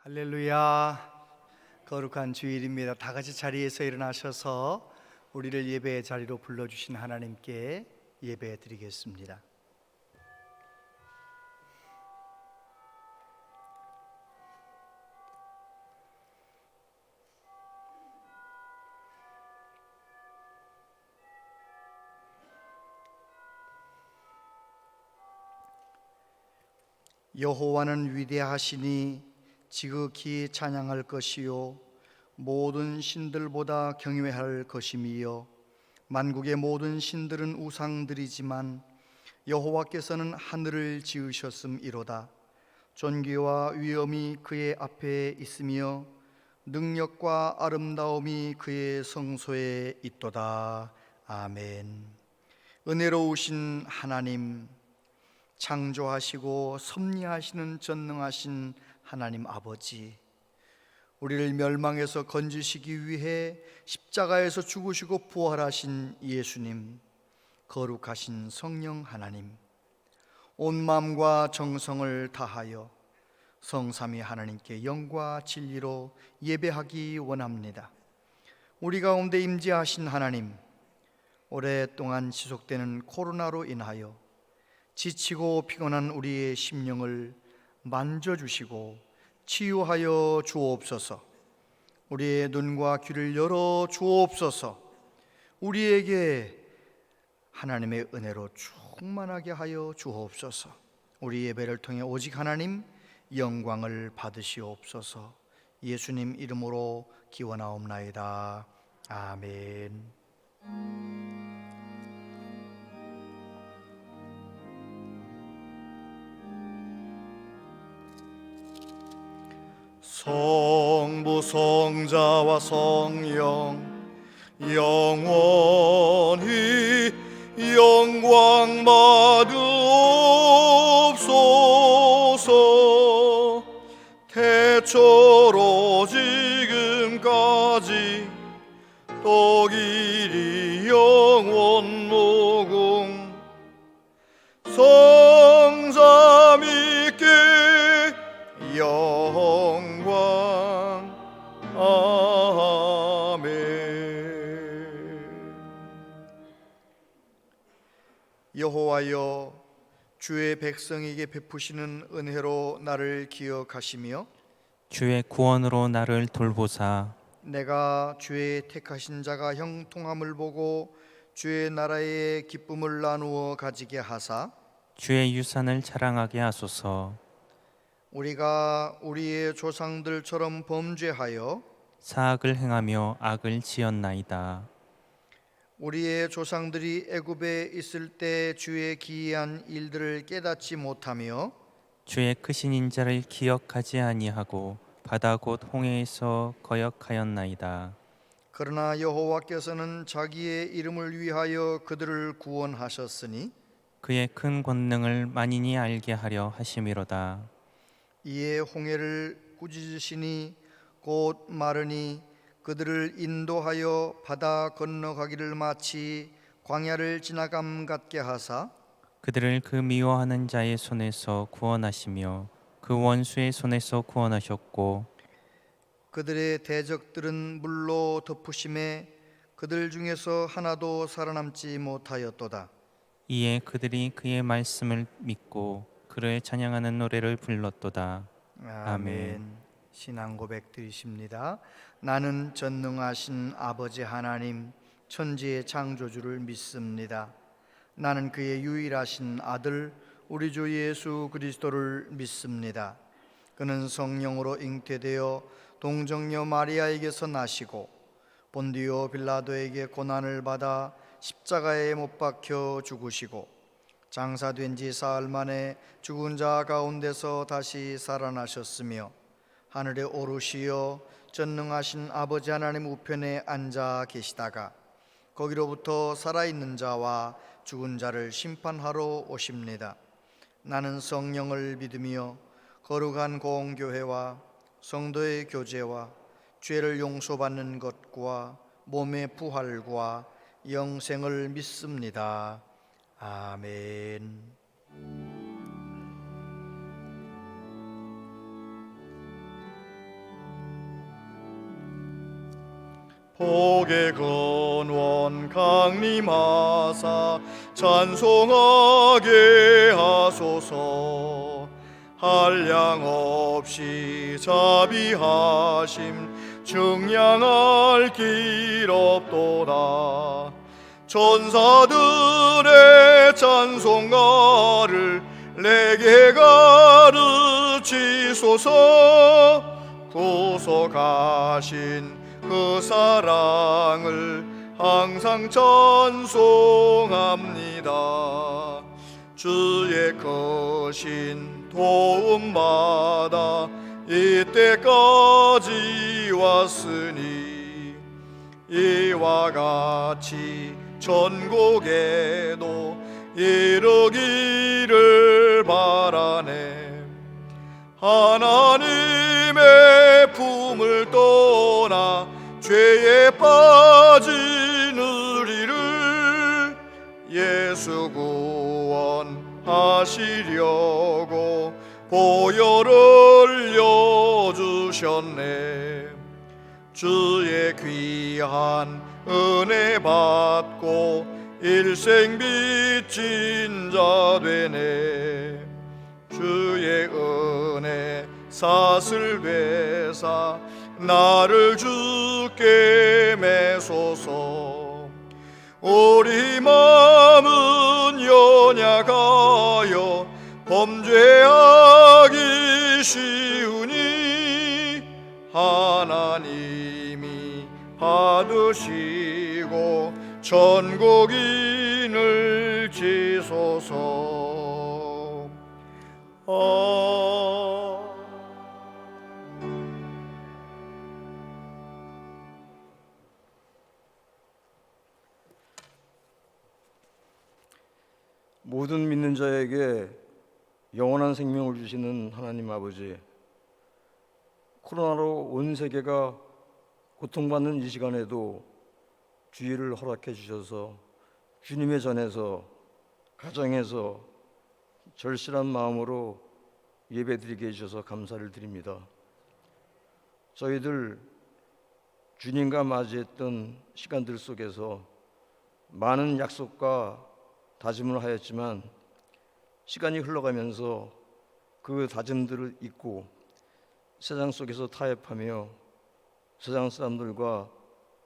할렐루야. 거룩한 주일입니다. 다 같이 자리에서 일어나셔서 우리를 예배의 자리로 불러주신 하나님께 예배 드리겠습니다. 여호와는 위대하시니 지극히 찬양할 것이요 모든 신들보다 경외할 것임이요 만국의 모든 신들은 우상들이지만 여호와께서는 하늘을 지으셨음이로다. 존귀와 위엄이 그의 앞에 있으며 능력과 아름다움이 그의 성소에 있도다. 아멘. 은혜로우신 하나님, 창조하시고 섭리하시는 전능하신 하나님 아버지, 우리를 멸망에서 건지시기 위해 십자가에서 죽으시고 부활하신 예수님, 거룩하신 성령 하나님, 온 마음과 정성을 다하여 성삼위 하나님께 영과 진리로 예배하기 원합니다. 우리 가운데 임재하신 하나님, 오랫동안 지속되는 코로나로 인하여 지치고 피곤한 우리의 심령을 만져주시고 치유하여 주옵소서. 우리의 눈과 귀를 열어 주옵소서. 우리에게 하나님의 은혜로 충만하게 하여 주옵소서. 우리 예배를 통해 오직 하나님 영광을 받으시옵소서. 예수님 이름으로 기원하옵나이다. 아멘. 성부 성자와 성령 영원히 영광 받으옵소서. 태초로 지금까지 또 길이 영원 무궁 성삼위께 영광. 아멘. 여호와여, 주의 백성에게 베푸시는 은혜로 나를 기억하시며 주의 구원으로 나를 돌보사. 내가 주의 택하신 자가 형통함을 보고 주의 나라의 기쁨을 나누어 가지게 하사 주의 유산을 자랑하게 하소서. 우리가 우리의 조상들처럼 범죄하여 사악을 행하며 악을 지었나이다. 우리의 조상들이 애굽에 있을 때 주의 기이한 일들을 깨닫지 못하며 주의 크신 인자를 기억하지 아니하고 바다 곧 홍해에서 거역하였나이다. 그러나 여호와께서는 자기의 이름을 위하여 그들을 구원하셨으니 그의 큰 권능을 만인이 알게 하려 하심이로다. 이에 홍해를 꾸짖으시니 곧 마르니 그들을 인도하여 바다 건너가기를 마치 광야를 지나감 같게 하사 그들을 그 미워하는 자의 손에서 구원하시며 그 원수의 손에서 구원하셨고 그들의 대적들은 물로 덮으심에 그들 중에서 하나도 살아남지 못하였도다. 이에 그들이 그의 말씀을 믿고 그를 찬양하는 노래를 불렀도다. 아멘. 신앙 고백 드리십니다. 나는 전능하신 아버지 하나님 천지의 창조주를 믿습니다. 나는 그의 유일하신 아들 우리 주 예수 그리스도를 믿습니다. 그는 성령으로 잉태되어 동정녀 마리아에게서 나시고 본디오 빌라도에게 고난을 받아 십자가에 못 박혀 죽으시고 장사된 지 사흘 만에 죽은 자 가운데서 다시 살아나셨으며 하늘에 오르시어 전능하신 아버지 하나님 우편에 앉아 계시다가 거기로부터 살아있는 자와 죽은 자를 심판하러 오십니다. 나는 성령을 믿으며 거룩한 공교회와 성도의 교제와 죄를 용서받는 것과 몸의 부활과 영생을 믿습니다. 아멘. 복의 근원 강림하사 찬송하게 하소서. 한량 없이 자비하심 증량할 길 없도다. 천사들의 찬송가를 내게 가르치소서. 구속하신 그 사랑을 항상 찬송합니다. 주의 크신 도움받아 이때까지 왔으니 이와 같이 전국에도 이르기를 바라네. 하나님의 품을 떠나 죄에 빠진 우리를 예수 구원하시려고 보혈을 흘려주셨네. 주의 귀한 은혜 받고 일생 빚진 자 되네. 주의 은혜 사슬 되사 나를 주께 매소서. 우리 마음은 연약하여 범죄하기 쉬우니 하나님이 받으시고 전국인을 지소서. 모든 믿는 자에게 영원한 생명을 주시는 하나님 아버지, 코로나로 온 세계가 고통받는 이 시간에도 주의를 허락해 주셔서 주님의 전에서 가정에서 절실한 마음으로 예배드리게 해주셔서 감사를 드립니다. 저희들 주님과 맞이했던 시간들 속에서 많은 약속과 다짐을 하였지만 시간이 흘러가면서 그 다짐들을 잊고 세상 속에서 타협하며 세상 사람들과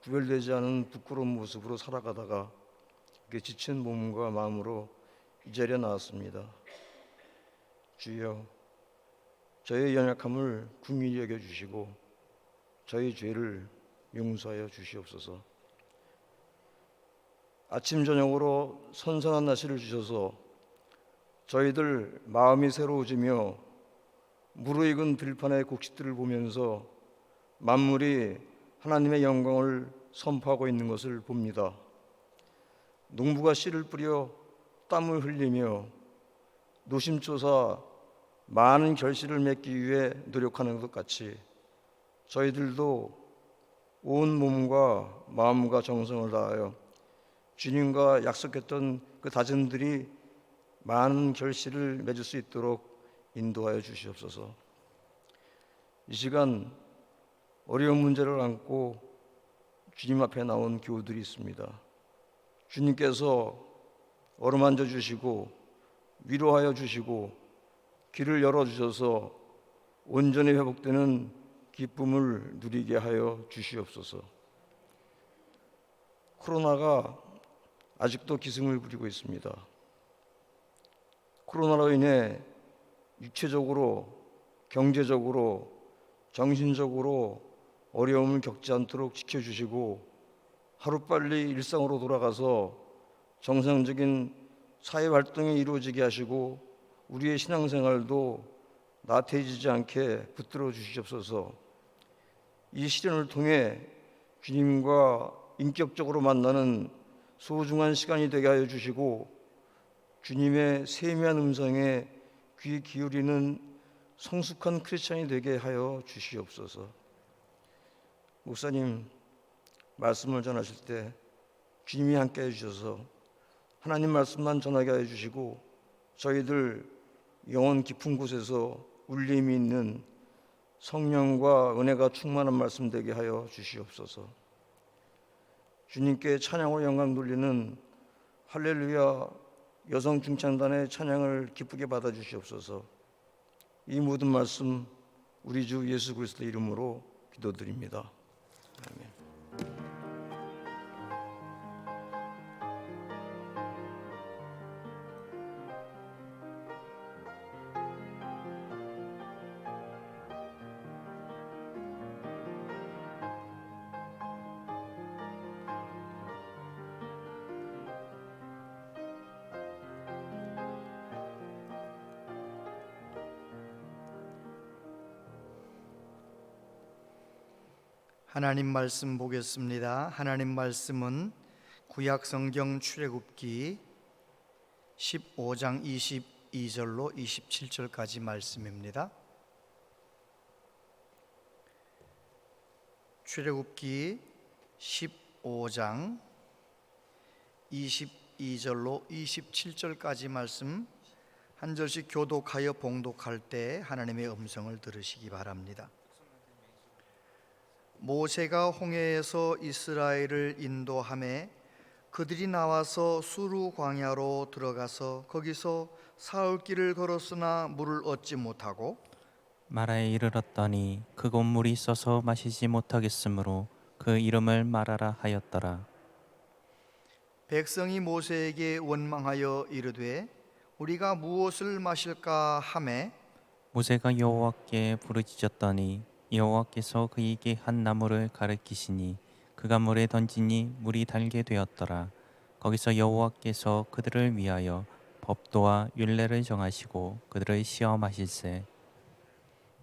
구별되지 않은 부끄러운 모습으로 살아가다가 지친 몸과 마음으로 이 자리에 나왔습니다. 주여, 저의 연약함을 긍휼히 여겨주시고 저의 죄를 용서하여 주시옵소서. 아침 저녁으로 선선한 날씨를 주셔서 저희들 마음이 새로워지며 무르익은 들판의 곡식들을 보면서 만물이 하나님의 영광을 선포하고 있는 것을 봅니다. 농부가 씨를 뿌려 땀을 흘리며 노심초사 많은 결실을 맺기 위해 노력하는 것 같이 저희들도 온 몸과 마음과 정성을 다하여 주님과 약속했던 그 다짐들이 많은 결실을 맺을 수 있도록 인도하여 주시옵소서. 이 시간 어려운 문제를 안고 주님 앞에 나온 교우들이 있습니다. 주님께서 어루만져 주시고 위로하여 주시고 길을 열어주셔서 온전히 회복되는 기쁨을 누리게 하여 주시옵소서. 코로나가 아직도 기승을 부리고 있습니다. 코로나로 인해 육체적으로, 경제적으로, 정신적으로 어려움을 겪지 않도록 지켜주시고 하루빨리 일상으로 돌아가서 정상적인 사회활동이 이루어지게 하시고 우리의 신앙생활도 나태해지지 않게 붙들어 주시옵소서. 이 시련을 통해 주님과 인격적으로 만나는 소중한 시간이 되게 하여 주시고 주님의 세미한 음성에 귀 기울이는 성숙한 크리스찬이 되게 하여 주시옵소서. 목사님 말씀을 전하실 때 주님이 함께 해주셔서 하나님 말씀만 전하게 하여 주시고 저희들 영혼 깊은 곳에서 울림이 있는 성령과 은혜가 충만한 말씀 되게 하여 주시옵소서. 주님께 찬양으로 영광 돌리는 할렐루야 여성 중창단의 찬양을 기쁘게 받아주시옵소서. 이 모든 말씀 우리 주 예수 그리스도의 이름으로 기도드립니다. 아멘. 하나님 말씀 보겠습니다. 하나님 말씀은 구약 성경 출애굽기 15장 22절로 27절까지 말씀입니다. 출애굽기 15장 22절로 27절까지 말씀 한 절씩 교독하여 봉독할 때 하나님의 음성을 들으시기 바랍니다. 모세가 홍해에서 이스라엘을 인도하매 그들이 나와서 수르 광야로 들어가서 거기서 사흘 길을 걸었으나 물을 얻지 못하고 마라에 이르렀더니 그곳 물이 있어서 마시지 못하겠으므로 그 이름을 마라라 하였더라. 백성이 모세에게 원망하여 이르되 우리가 무엇을 마실까 하매 모세가 여호와께 부르짖었더니 여호와께서 그에게 한 나무를 가르치시니 그가 물에 던지니 물이 달게 되었더라. 거기서 여호와께서 그들을 위하여 법도와 율례를 정하시고 그들을 시험하실세.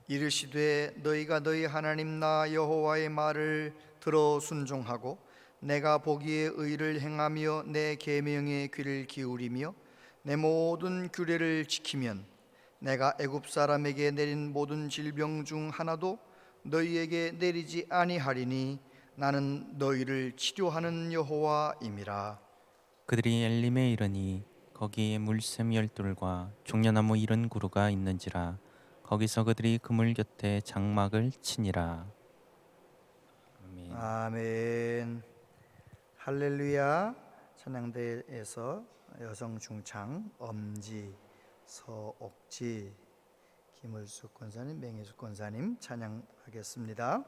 이르시되 너희가 너희 하나님 나 여호와의 말을 들어 순종하고 내가 보기에 의를 행하며 내 계명에 귀를 기울이며 내 모든 규례를 지키면 내가 애굽 사람에게 내린 모든 질병 중 하나도 너희에게 내리지 아니하리니 나는 너희를 치료하는 여호와임이라. 그들이 엘림에 이르니 거기에 물샘 12돌과 종려나무 70그루가 있는지라. 거기서 그들이 그물 곁에 장막을 치니라. 아멘. 아멘. 할렐루야. 찬양대에서 여성 중창 엄지, 서옥지, 김을숙 권사님, 맹혜숙 권사님 찬양하겠습니다.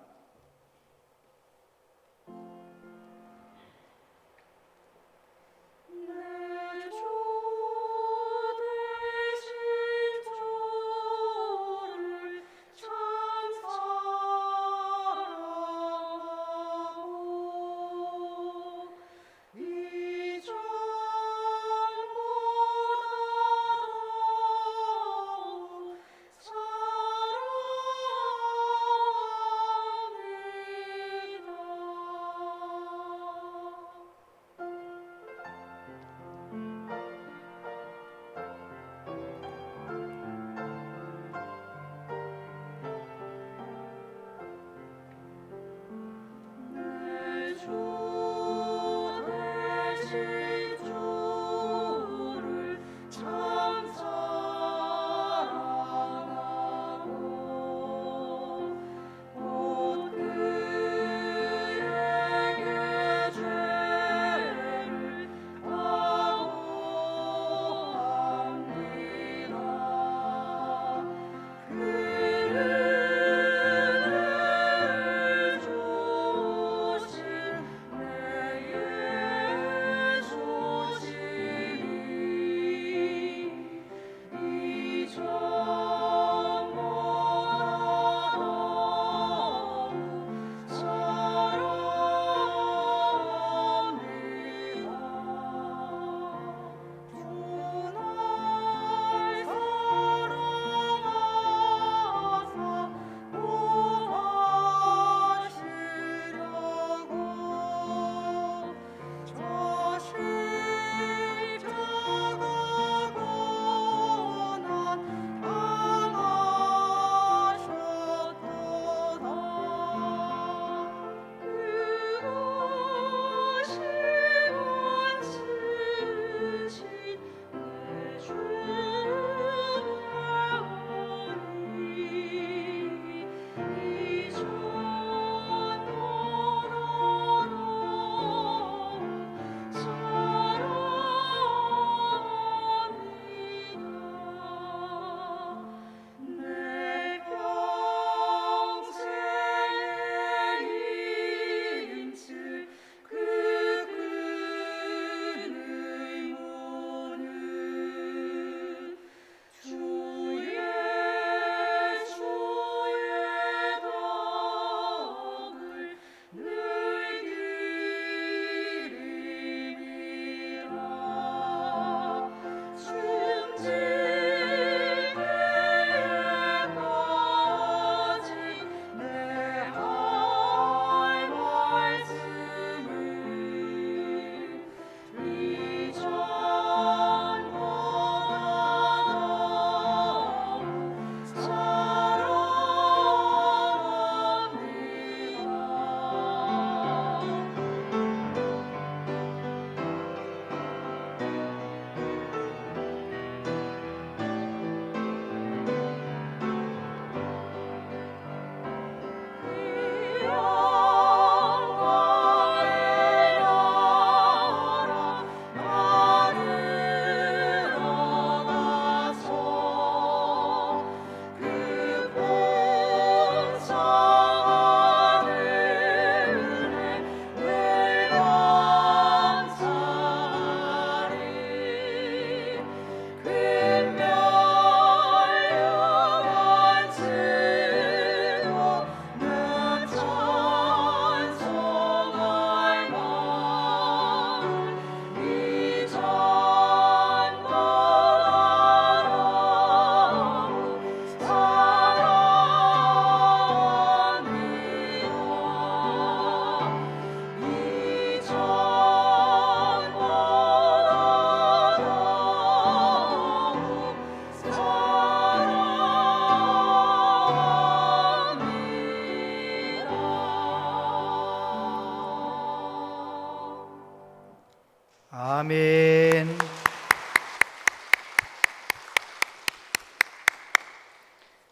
아멘.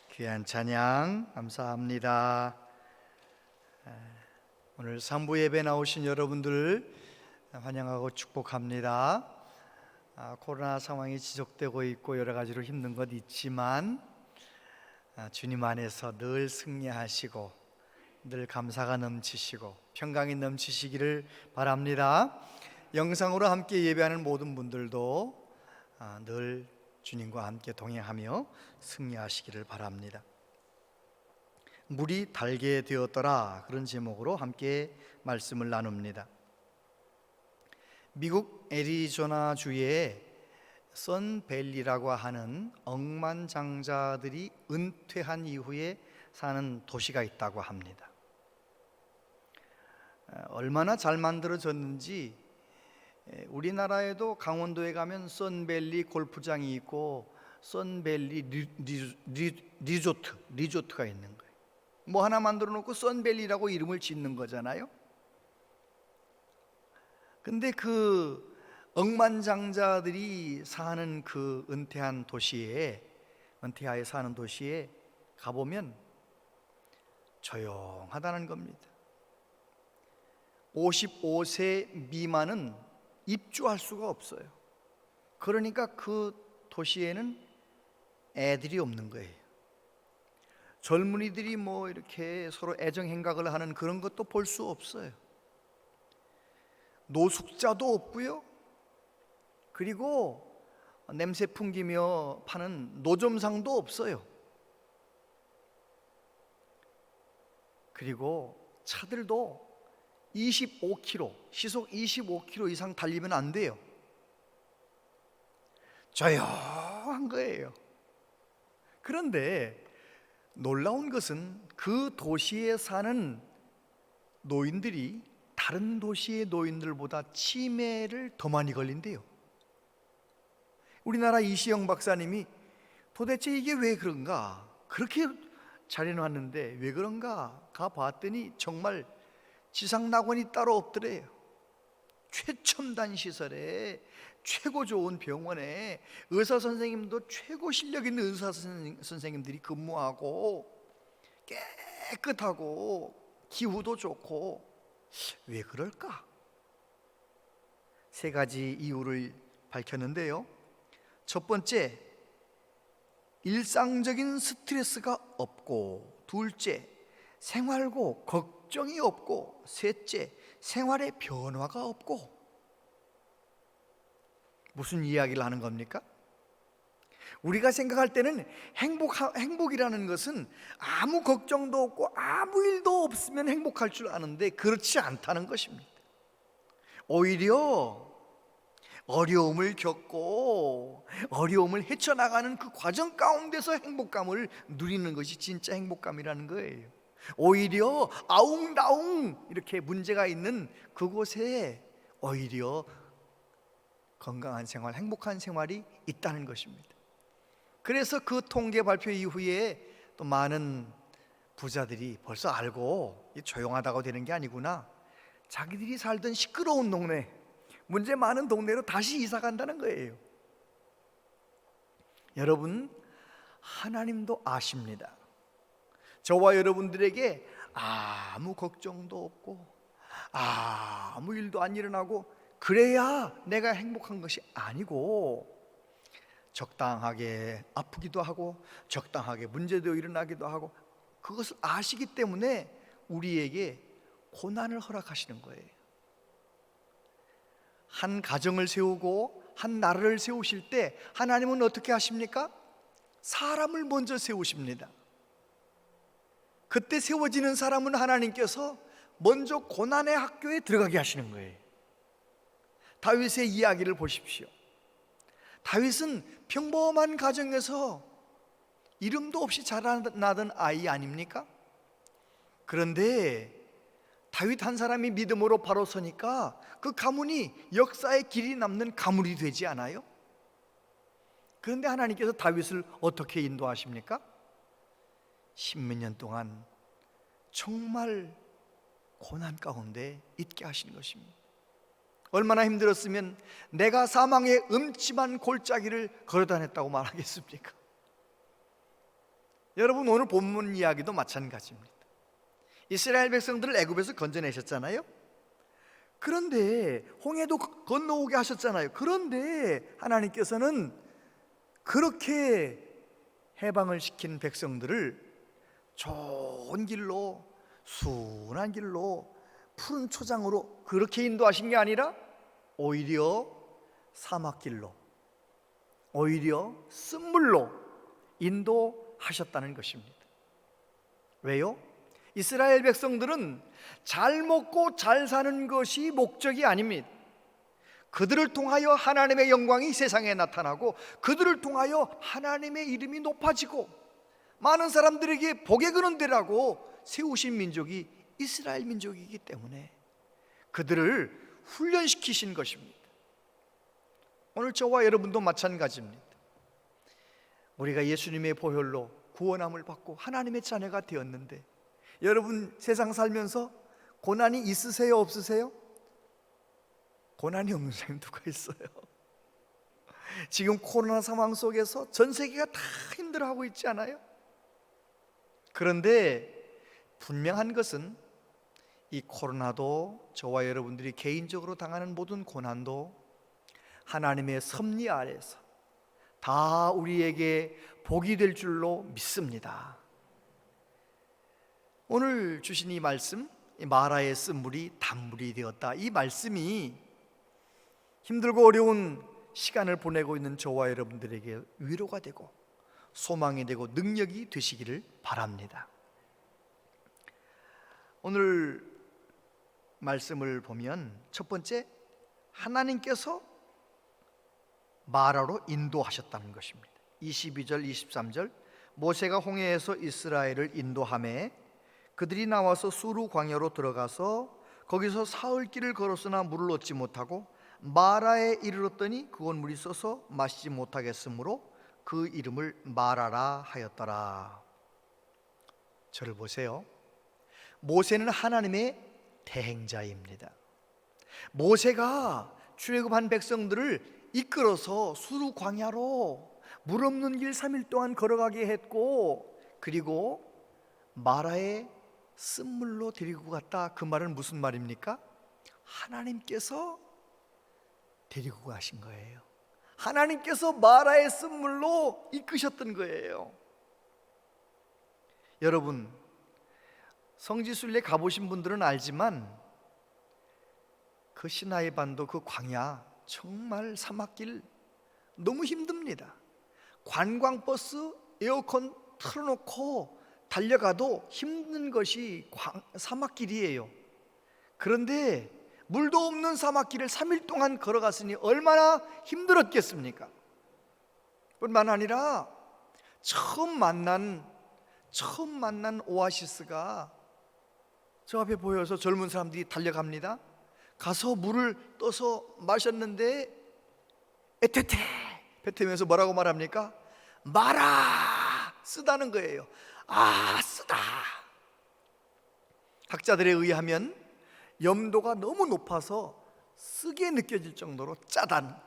귀한 찬양 감사합니다. 오늘 3부 예배 나오신 여러분들 환영하고 축복합니다. 코로나 상황이 지속되고 있고 여러 가지로 힘든 것 있지만 주님 안에서 늘 승리하시고 늘 감사가 넘치시고 평강이 넘치시기를 바랍니다. 영상으로 함께 예배하는 모든 분들도 늘 주님과 함께 동행하며 승리하시기를 바랍니다. 물이 달게 되었더라, 그런 제목으로 함께 말씀을 나눕니다. 미국 애리조나 주의 선밸리라고 하는 억만장자들이 은퇴한 이후에 사는 도시가 있다고 합니다. 얼마나 잘 만들어졌는지 우리나라에도 강원도에 가면 선밸리 골프장이 있고 선밸리 리조트가 있는 거예요. 뭐 하나 만들어 놓고 선밸리라고 이름을 짓는 거잖아요. 근데 그 억만장자들이 사는 그 은퇴하에 사는 도시에 가보면 조용하다는 겁니다. 55세 미만은 입주할 수가 없어요. 그러니까 그 도시에는 애들이 없는 거예요. 젊은이들이 뭐 이렇게 서로 애정 행각을 하는 그런 것도 볼 수 없어요. 노숙자도 없고요. 그리고 냄새 풍기며 파는 노점상도 없어요. 그리고 차들도 25km, 시속 25km 이상 달리면 안 돼요. 조용한 거예요. 그런데 놀라운 것은 그 도시에 사는 노인들이 다른 도시의 노인들보다 치매를 더 많이 걸린대요. 우리나라 이시영 박사님이 도대체 이게 왜 그런가, 그렇게 잘 해놨는데 왜 그런가 가봤더니 정말 지상낙원이 따로 없더래요. 최첨단 시설에 최고 좋은 병원에 의사 선생님도 최고 실력 있는 의사 선생님들이 근무하고 깨끗하고 기후도 좋고, 왜 그럴까? 세 가지 이유를 밝혔는데요. 첫 번째, 일상적인 스트레스가 없고, 둘째, 생활고 걱정이 없고, 셋째, 생활의 변화가 없고. 무슨 이야기를 하는 겁니까? 우리가 생각할 때는 행복이라는 것은 아무 걱정도 없고 아무 일도 없으면 행복할 줄 아는데 그렇지 않다는 것입니다. 오히려 어려움을 겪고 어려움을 헤쳐나가는 그 과정 가운데서 행복감을 누리는 것이 진짜 행복감이라는 거예요. 오히려 아웅다웅 이렇게 문제가 있는 그곳에 오히려 건강한 생활, 행복한 생활이 있다는 것입니다. 그래서 그 통계 발표 이후에 또 많은 부자들이 벌써 알고 조용하다고 되는 게 아니구나, 자기들이 살던 시끄러운 동네, 문제 많은 동네로 다시 이사 간다는 거예요. 여러분, 하나님도 아십니다. 저와 여러분들에게 아무 걱정도 없고 아무 일도 안 일어나고 그래야 내가 행복한 것이 아니고, 적당하게 아프기도 하고 적당하게 문제도 일어나기도 하고, 그것을 아시기 때문에 우리에게 고난을 허락하시는 거예요. 한 가정을 세우고 한 나라를 세우실 때 하나님은 어떻게 하십니까? 사람을 먼저 세우십니다. 그때 세워지는 사람은 하나님께서 먼저 고난의 학교에 들어가게 하시는 거예요. 다윗의 이야기를 보십시오. 다윗은 평범한 가정에서 이름도 없이 자라나던 아이 아닙니까? 그런데 다윗 한 사람이 믿음으로 바로 서니까 그 가문이 역사의 길이 남는 가문이 되지 않아요? 그런데 하나님께서 다윗을 어떻게 인도하십니까? 십몇 년 동안 정말 고난 가운데 있게 하시는 것입니다. 얼마나 힘들었으면 내가 사망의 음침한 골짜기를 걸어다녔다고 말하겠습니까? 여러분, 오늘 본문 이야기도 마찬가지입니다. 이스라엘 백성들을 애굽에서 건져내셨잖아요. 그런데 홍해도 건너오게 하셨잖아요. 그런데 하나님께서는 그렇게 해방을 시킨 백성들을 좋은 길로, 순한 길로, 푸른 초장으로 그렇게 인도하신 게 아니라 오히려 사막길로, 오히려 쓴물로 인도하셨다는 것입니다. 왜요? 이스라엘 백성들은 잘 먹고 잘 사는 것이 목적이 아닙니다. 그들을 통하여 하나님의 영광이 세상에 나타나고, 그들을 통하여 하나님의 이름이 높아지고, 많은 사람들에게 복의 근원되라고 세우신 민족이 이스라엘 민족이기 때문에 그들을 훈련시키신 것입니다. 오늘 저와 여러분도 마찬가지입니다. 우리가 예수님의 보혈로 구원함을 받고 하나님의 자녀가 되었는데, 여러분 세상 살면서 고난이 있으세요, 없으세요? 고난이 없는 사람이 누가 있어요? 지금 코로나 상황 속에서 전 세계가 다 힘들어하고 있지 않아요? 그런데 분명한 것은 이 코로나도, 저와 여러분들이 개인적으로 당하는 모든 고난도 하나님의 섭리 아래서 다 우리에게 복이 될 줄로 믿습니다. 오늘 주신 이 말씀, 마라의 쓴물이 단물이 되었다, 이 말씀이 힘들고 어려운 시간을 보내고 있는 저와 여러분들에게 위로가 되고 소망이 되고 능력이 되시기를 바랍니다. 오늘 말씀을 보면 첫 번째, 하나님께서 마라로 인도하셨다는 것입니다. 22절 23절, 모세가 홍해에서 이스라엘을 인도하매 그들이 나와서 수르 광야로 들어가서 거기서 사흘 길을 걸었으나 물을 얻지 못하고 마라에 이르렀더니 그곳 물이 써서 마시지 못하겠으므로 그 이름을 마라라 하였더라. 저를 보세요. 모세는 하나님의 대행자입니다. 모세가 출애굽한 백성들을 이끌어서 수르 광야로 물 없는 길 3일 동안 걸어가게 했고, 그리고 마라의 쓴물로 데리고 갔다. 그 말은 무슨 말입니까? 하나님께서 데리고 가신 거예요. 하나님께서 마라의 쓴물로 이끄셨던 거예요. 여러분, 성지순례 가보신 분들은 알지만 그 시나이 반도 그 광야, 정말 사막길 너무 힘듭니다. 관광버스 에어컨 틀어놓고 달려가도 힘든 것이 사막길이에요. 그런데 물도 없는 사막길을 3일 동안 걸어갔으니 얼마나 힘들었겠습니까? 뿐만 아니라 처음 만난 오아시스가 저 앞에 보여서 젊은 사람들이 달려갑니다. 가서 물을 떠서 마셨는데 에테테 뱉으면서 뭐라고 말합니까? 마라, 쓰다는 거예요. 아, 쓰다. 학자들에 의하면 염도가 너무 높아서 쓰게 느껴질 정도로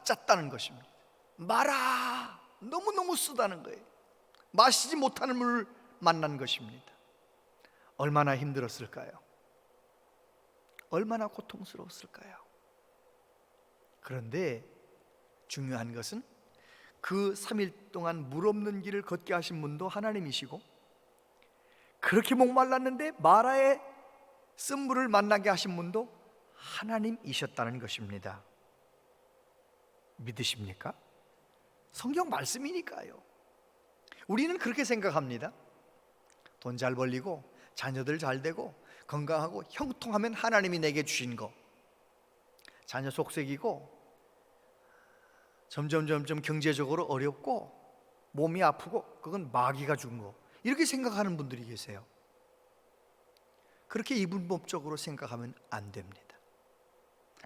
짰다는 것입니다. 마라, 너무너무 쓰다는 거예요. 마시지 못하는 물을 만난 것입니다. 얼마나 힘들었을까요? 얼마나 고통스러웠을까요? 그런데 중요한 것은 그 3일 동안 물 없는 길을 걷게 하신 분도 하나님이시고, 그렇게 목말랐는데 마라의 쓴물을 만나게 하신 분도 하나님이셨다는 것입니다. 믿으십니까? 성경 말씀이니까요. 우리는 그렇게 생각합니다. 돈 잘 벌리고 자녀들 잘 되고 건강하고 형통하면 하나님이 내게 주신 거, 자녀 속색이고 점점 경제적으로 어렵고 몸이 아프고 그건 마귀가 준 거, 이렇게 생각하는 분들이 계세요. 그렇게 이분법적으로 생각하면 안 됩니다.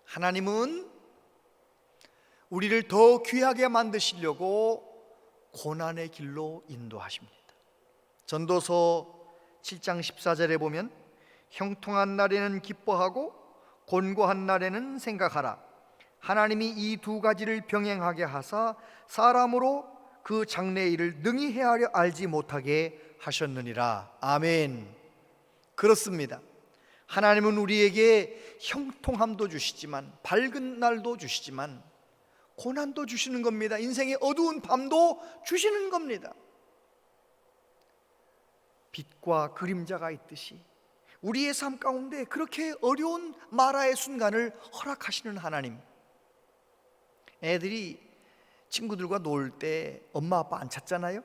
하나님은 우리를 더 귀하게 만드시려고 고난의 길로 인도하십니다. 전도서 7장 14절에 보면 형통한 날에는 기뻐하고 곤고한 날에는 생각하라. 하나님이 이 두 가지를 병행하게 하사 사람으로 그 장래의 일을 능히 헤아려 알지 못하게 하셨느니라. 아멘. 그렇습니다. 하나님은 우리에게 형통함도 주시지만, 밝은 날도 주시지만, 고난도 주시는 겁니다. 인생의 어두운 밤도 주시는 겁니다. 빛과 그림자가 있듯이 우리의 삶 가운데 그렇게 어려운 마라의 순간을 허락하시는 하나님. 애들이 친구들과 놀 때 엄마 아빠 안 찾잖아요.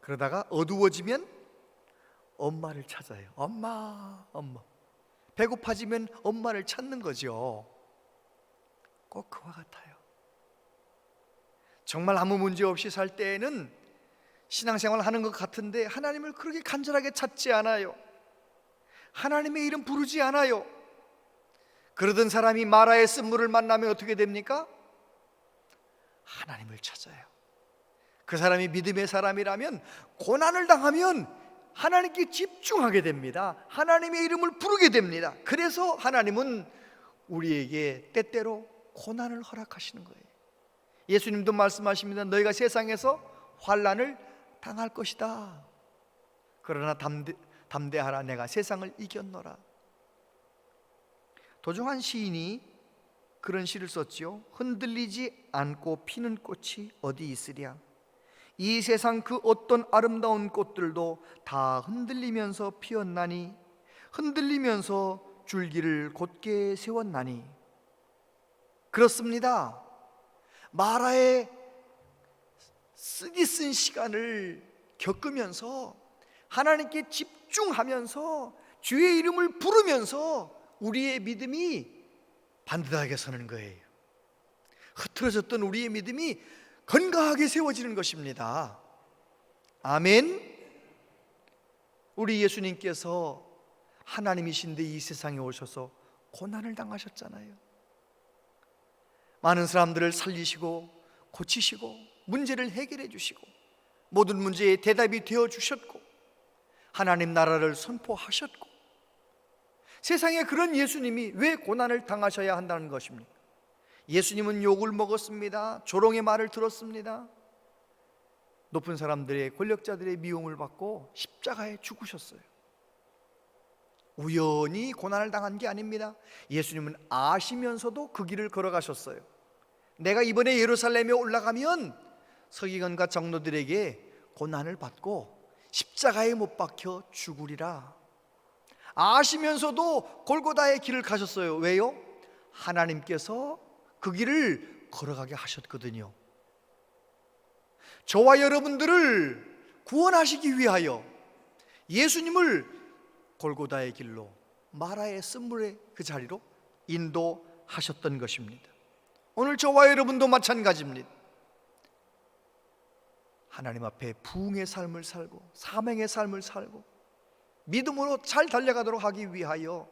그러다가 어두워지면 엄마를 찾아요. 엄마. 배고파지면 엄마를 찾는 거죠. 꼭 그와 같아요. 정말 아무 문제 없이 살 때에는 신앙생활 하는 것 같은데 하나님을 그렇게 간절하게 찾지 않아요. 하나님의 이름 부르지 않아요. 그러던 사람이 마라의 쓴물을 만나면 어떻게 됩니까? 하나님을 찾아요. 그 사람이 믿음의 사람이라면 고난을 당하면 하나님께 집중하게 됩니다. 하나님의 이름을 부르게 됩니다. 그래서 하나님은 우리에게 때때로 고난을 허락하시는 거예요. 예수님도 말씀하십니다. 너희가 세상에서 환난을 당할 것이다. 그러나 담대하라, 내가 세상을 이겼노라. 도종환 시인이 그런 시를 썼지요. 흔들리지 않고 피는 꽃이 어디 있으랴. 이 세상 그 어떤 아름다운 꽃들도 다 흔들리면서 피었나니, 흔들리면서 줄기를 곧게 세웠나니. 그렇습니다. 마라의 쓰디 쓴 시간을 겪으면서 하나님께 집중하면서 주의 이름을 부르면서 우리의 믿음이 반듯하게 서는 거예요. 흐트러졌던 우리의 믿음이 건강하게 세워지는 것입니다. 아멘. 우리 예수님께서 하나님이신데 이 세상에 오셔서 고난을 당하셨잖아요. 많은 사람들을 살리시고 고치시고 문제를 해결해 주시고 모든 문제에 대답이 되어 주셨고 하나님 나라를 선포하셨고, 세상에 그런 예수님이 왜 고난을 당하셔야 한다는 것입니까? 예수님은 욕을 먹었습니다. 조롱의 말을 들었습니다. 높은 사람들의, 권력자들의 미움을 받고 십자가에 죽으셨어요. 우연히 고난을 당한 게 아닙니다. 예수님은 아시면서도 그 길을 걸어가셨어요. 내가 이번에 예루살렘에 올라가면 서기관과 장로들에게 고난을 받고 십자가에 못 박혀 죽으리라 아시면서도 골고다의 길을 가셨어요. 왜요? 하나님께서 그 길을 걸어가게 하셨거든요. 저와 여러분들을 구원하시기 위하여 예수님을 골고다의 길로, 마라의 쓴물의 그 자리로 인도하셨던 것입니다. 오늘 저와 여러분도 마찬가지입니다. 하나님 앞에 부흥의 삶을 살고 사명의 삶을 살고 믿음으로 잘 달려가도록 하기 위하여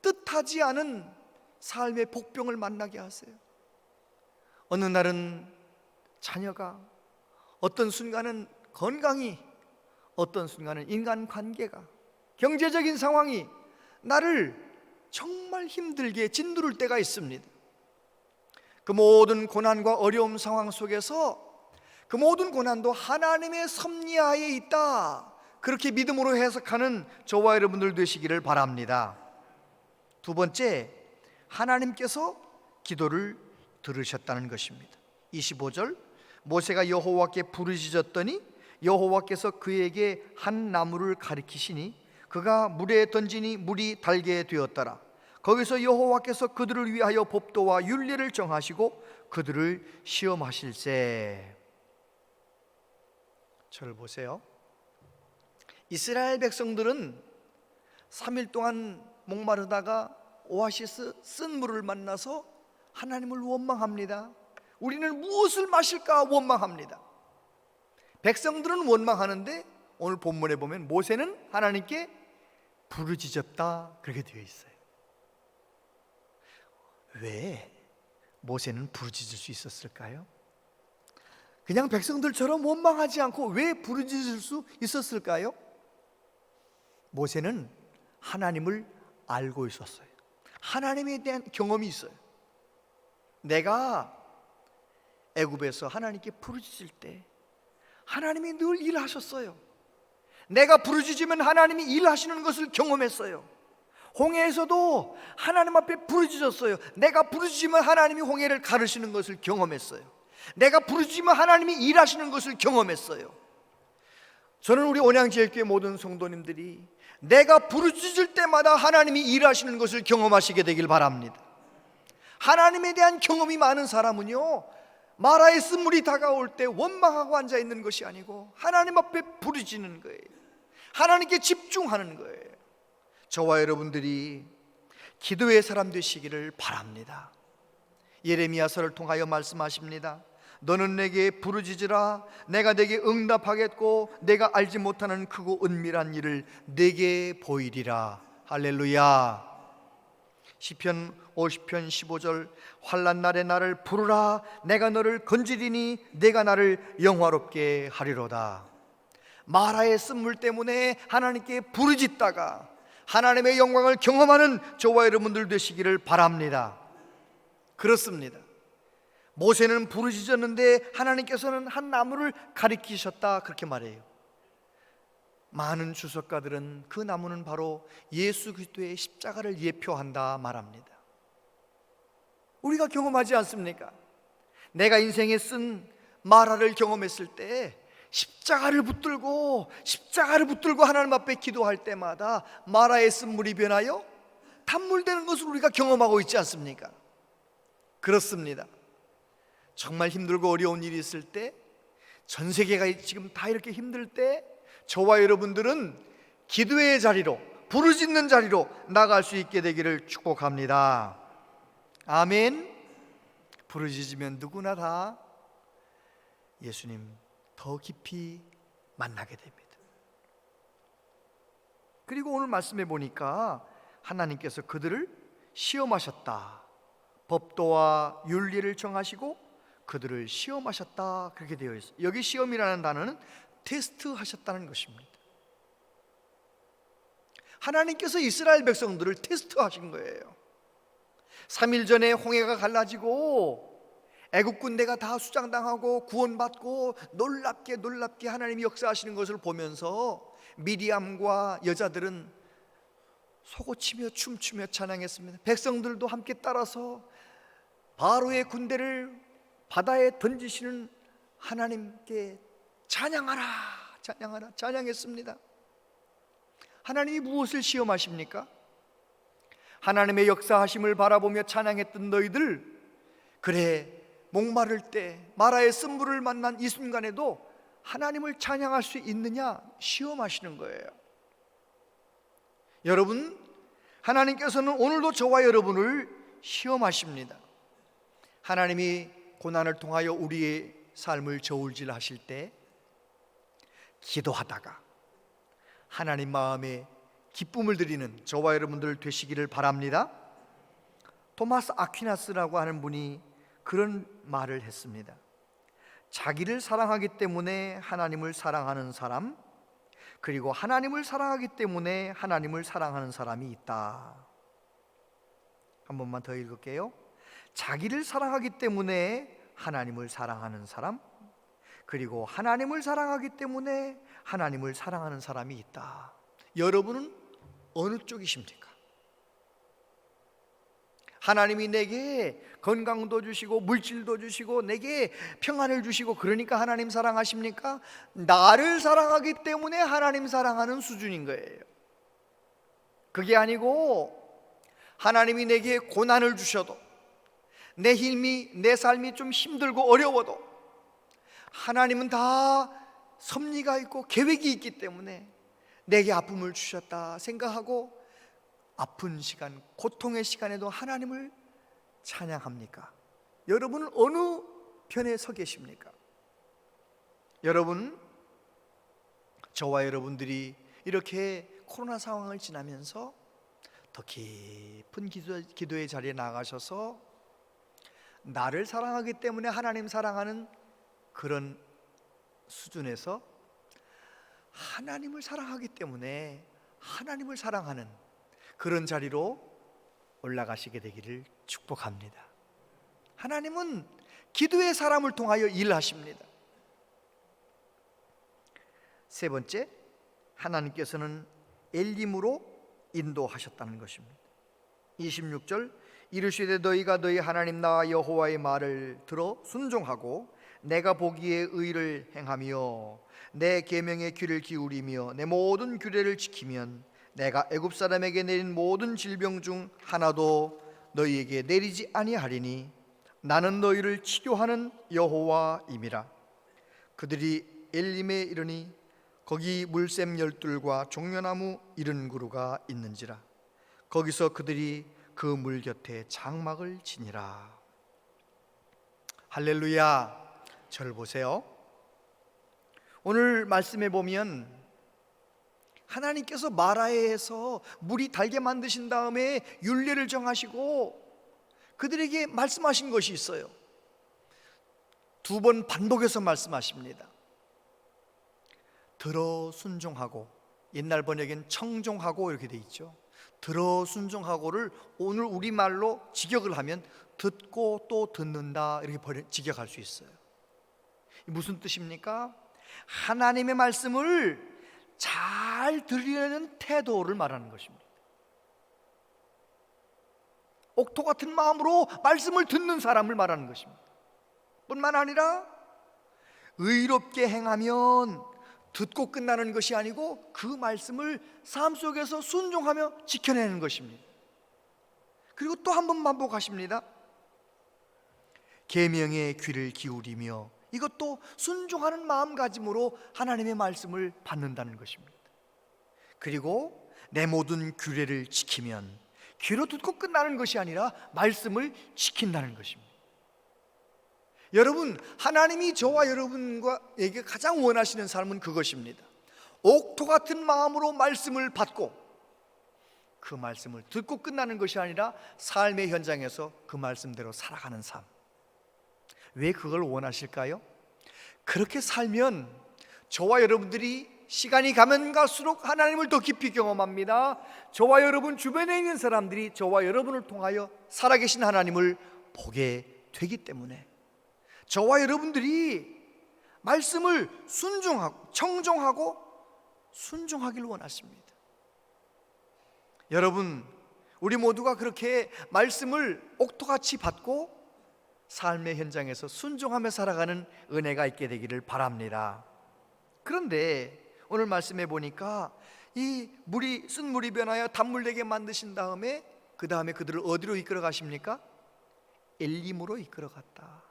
뜻하지 않은 삶의 복병을 만나게 하세요. 어느 날은 자녀가, 어떤 순간은 건강이, 어떤 순간은 인간관계가, 경제적인 상황이 나를 정말 힘들게 짓누를 때가 있습니다. 그 모든 고난과 어려움 상황 속에서 그 모든 고난도 하나님의 섭리하에 있다, 그렇게 믿음으로 해석하는 저와 여러분들 되시기를 바랍니다. 두 번째, 하나님께서 기도를 들으셨다는 것입니다. 25절, 모세가 여호와께 부르짖었더니 여호와께서 그에게 한 나무를 가리키시니 그가 물에 던지니 물이 달게 되었더라. 거기서 여호와께서 그들을 위하여 법도와 율례를 정하시고 그들을 시험하실세. 저를 보세요. 이스라엘 백성들은 3일 동안 목마르다가 오아시스 쓴 물을 만나서 하나님을 원망합니다. 우리는 무엇을 마실까 원망합니다. 백성들은 원망하는데 오늘 본문에 보면 모세는 하나님께 부르짖었다, 그렇게 되어 있어요. 왜 모세는 부르짖을 수 있었을까요? 그냥 백성들처럼 원망하지 않고 왜 부르짖을 수 있었을까요? 모세는 하나님을 알고 있었어요. 하나님에 대한 경험이 있어요. 내가 애굽에서 하나님께 부르짖을 때 하나님이 늘 일하셨어요. 내가 부르짖으면 하나님이 일하시는 것을 경험했어요. 홍해에서도 하나님 앞에 부르짖었어요. 내가 부르짖으면 하나님이 홍해를 가르시는 것을 경험했어요. 내가 부르짖으면 하나님이 일하시는 것을 경험했어요. 저는 우리 온양제일교회 모든 성도님들이 내가 부르짖을 때마다 하나님이 일하시는 것을 경험하시게 되길 바랍니다. 하나님에 대한 경험이 많은 사람은요, 마라의 쓴물이 다가올 때 원망하고 앉아있는 것이 아니고 하나님 앞에 부르짖는 거예요. 하나님께 집중하는 거예요. 저와 여러분들이 기도의 사람 되시기를 바랍니다. 예레미야서를 통하여 말씀하십니다. 너는 내게 부르짖으라. 내가 내게 응답하겠고 내가 알지 못하는 크고 은밀한 일을 내게 보이리라. 할렐루야. 시편 50편 15절 환난 날에 나를 부르라. 내가 너를 건지리니 내가 나를 영화롭게 하리로다. 마라의 쓴물 때문에 하나님께 부르짖다가 하나님의 영광을 경험하는 저와 여러분들 되시기를 바랍니다. 그렇습니다. 모세는 부르짖었는데 하나님께서는 한 나무를 가리키셨다 그렇게 말해요. 많은 주석가들은 그 나무는 바로 예수 그리스도의 십자가를 예표한다 말합니다. 우리가 경험하지 않습니까? 내가 인생에 쓴 마라를 경험했을 때 십자가를 붙들고 하나님 앞에 기도할 때마다 마라의 쓴물이 변하여 단물 되는 것을 우리가 경험하고 있지 않습니까? 그렇습니다. 정말 힘들고 어려운 일이 있을 때, 전 세계가 지금 다 이렇게 힘들 때 저와 여러분들은 기도의 자리로, 부르짖는 자리로 나갈 수 있게 되기를 축복합니다. 아멘. 부르짖으면 누구나 다 예수님 더 깊이 만나게 됩니다. 그리고 오늘 말씀해 보니까 하나님께서 그들을 시험하셨다. 법도와 윤리를 정하시고 그들을 시험하셨다 그렇게 되어 있어요. 여기 시험이라는 단어는 테스트 하셨다는 것입니다. 하나님께서 이스라엘 백성들을 테스트하신 거예요. 3일 전에 홍해가 갈라지고 애국 군대가 다 수장당하고 구원받고 놀랍게 하나님이 역사하시는 것을 보면서 미리암과 여자들은 속옷치며 춤추며 찬양했습니다. 백성들도 함께 따라서 바로의 군대를 바다에 던지시는 하나님께 찬양했습니다. 하나님이 무엇을 시험하십니까? 하나님의 역사하심을 바라보며 찬양했던 너희들, 그래 목마를 때 마라의 쓴물을 만난 이 순간에도 하나님을 찬양할 수 있느냐 시험하시는 거예요. 여러분, 하나님께서는 오늘도 저와 여러분을 시험하십니다. 하나님이 고난을 통하여 우리의 삶을 저울질하실 때 기도하다가 하나님 마음에 기쁨을 드리는 저와 여러분들 되시기를 바랍니다. 토마스 아퀴나스라고 하는 분이 그런 말을 했습니다. 자기를 사랑하기 때문에 하나님을 사랑하는 사람, 그리고 하나님을 사랑하기 때문에 하나님을 사랑하는 사람이 있다. 한 번만 더 읽을게요. 자기를 사랑하기 때문에 하나님을 사랑하는 사람, 그리고 하나님을 사랑하기 때문에 하나님을 사랑하는 사람이 있다. 여러분은 어느 쪽이십니까? 하나님이 내게 건강도 주시고 물질도 주시고 내게 평안을 주시고 그러니까 하나님 사랑하십니까? 나를 사랑하기 때문에 하나님 사랑하는 수준인 거예요. 그게 아니고 하나님이 내게 고난을 주셔도 내 삶이 좀 힘들고 어려워도 하나님은 다 섭리가 있고 계획이 있기 때문에 내게 아픔을 주셨다 생각하고 아픈 시간, 고통의 시간에도 하나님을 찬양합니까? 여러분은 어느 편에 서 계십니까? 여러분, 저와 여러분들이 이렇게 코로나 상황을 지나면서 더 깊은 기도의 자리에 나가셔서 나를 사랑하기 때문에 하나님 사랑하는 그런 수준에서 하나님을 사랑하기 때문에 하나님을 사랑하는 그런 자리로 올라가시게 되기를 축복합니다. 하나님은 기도의 사람을 통하여 일하십니다. 세 번째, 하나님께서는 엘림으로 인도하셨다는 것입니다. 26절, 이르시되 너희가 너희 하나님 나 여호와의 말을 들어 순종하고 내가 보기에 의를 행하며 내 계명에 귀를 기울이며 내 모든 규례를 지키면 내가 애굽 사람에게 내린 모든 질병 중 하나도 너희에게 내리지 아니하리니 나는 너희를 치료하는 여호와임이라. 그들이 엘림에 이르니 거기 물샘 열둘과 종려나무 70그루가 있는지라. 거기서 그들이 그 물 곁에 장막을 지니라. 할렐루야. 저를 보세요. 오늘 말씀에 보면 하나님께서 마라에서 물이 달게 만드신 다음에 율례를 정하시고 그들에게 말씀하신 것이 있어요. 2번 반복해서 말씀하십니다. 들어 순종하고, 옛날 번역엔 청종하고 이렇게 돼 있죠. 들어 순종하고를 오늘 우리말로 직역을 하면 듣고 또 듣는다 이렇게 직역할 수 있어요. 무슨 뜻입니까? 하나님의 말씀을 잘 들으려는 태도를 말하는 것입니다. 옥토 같은 마음으로 말씀을 듣는 사람을 말하는 것입니다. 뿐만 아니라 의롭게 행하면 듣고 끝나는 것이 아니고 그 말씀을 삶 속에서 순종하며 지켜내는 것입니다. 그리고 또 한 번 반복하십니다. 계명에 귀를 기울이며, 이것도 순종하는 마음가짐으로 하나님의 말씀을 받는다는 것입니다. 그리고 내 모든 규례를 지키면, 귀로 듣고 끝나는 것이 아니라 말씀을 지킨다는 것입니다. 여러분, 하나님이 저와 여러분에게 가장 원하시는 삶은 그것입니다. 옥토 같은 마음으로 말씀을 받고 그 말씀을 듣고 끝나는 것이 아니라 삶의 현장에서 그 말씀대로 살아가는 삶. 왜 그걸 원하실까요? 그렇게 살면 저와 여러분들이 시간이 가면 갈수록 하나님을 더 깊이 경험합니다. 저와 여러분 주변에 있는 사람들이 저와 여러분을 통하여 살아계신 하나님을 보게 되기 때문에 저와 여러분들이 말씀을 순종하고 청종하고 순종하길 원하십니다. 여러분, 우리 모두가 그렇게 말씀을 옥토같이 받고 삶의 현장에서 순종하며 살아가는 은혜가 있게 되기를 바랍니다. 그런데 오늘 말씀해 보니까 이 물이 쓴 물이 변하여 단물 되게 만드신 다음에 그 다음에 그들을 어디로 이끌어 가십니까? 엘림으로 이끌어 갔다.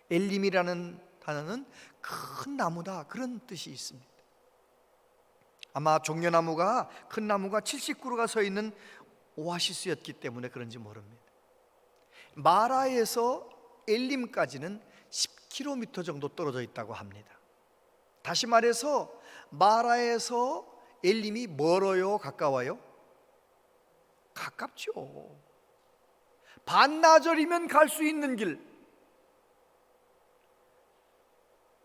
엘림이라는 단어는 큰 나무다, 그런 뜻이 있습니다. 아마 종려나무가, 큰 나무가 70그루가 서 있는 오아시스였기 때문에 그런지 모릅니다. 마라에서 엘림까지는 10km 정도 떨어져 있다고 합니다. 다시 말해서 마라에서 엘림이 멀어요, 가까워요? 가깝죠. 반나절이면 갈 수 있는 길.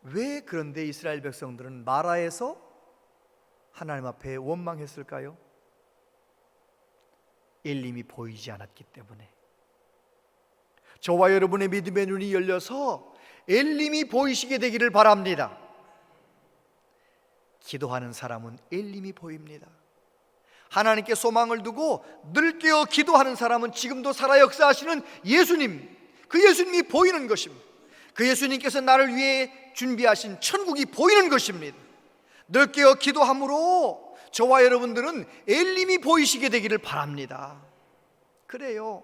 왜 그런데 이스라엘 백성들은 마라에서 하나님 앞에 원망했을까요? 엘림이 보이지 않았기 때문에. 저와 여러분의 믿음의 눈이 열려서 엘림이 보이시게 되기를 바랍니다. 기도하는 사람은 엘림이 보입니다. 하나님께 소망을 두고 늘 깨어 기도하는 사람은 지금도 살아 역사하시는 예수님, 그 예수님이 보이는 것입니다. 그 예수님께서 나를 위해 준비하신 천국이 보이는 것입니다. 늘 깨어 기도함으로 저와 여러분들은 엘림이 보이시게 되기를 바랍니다. 그래요,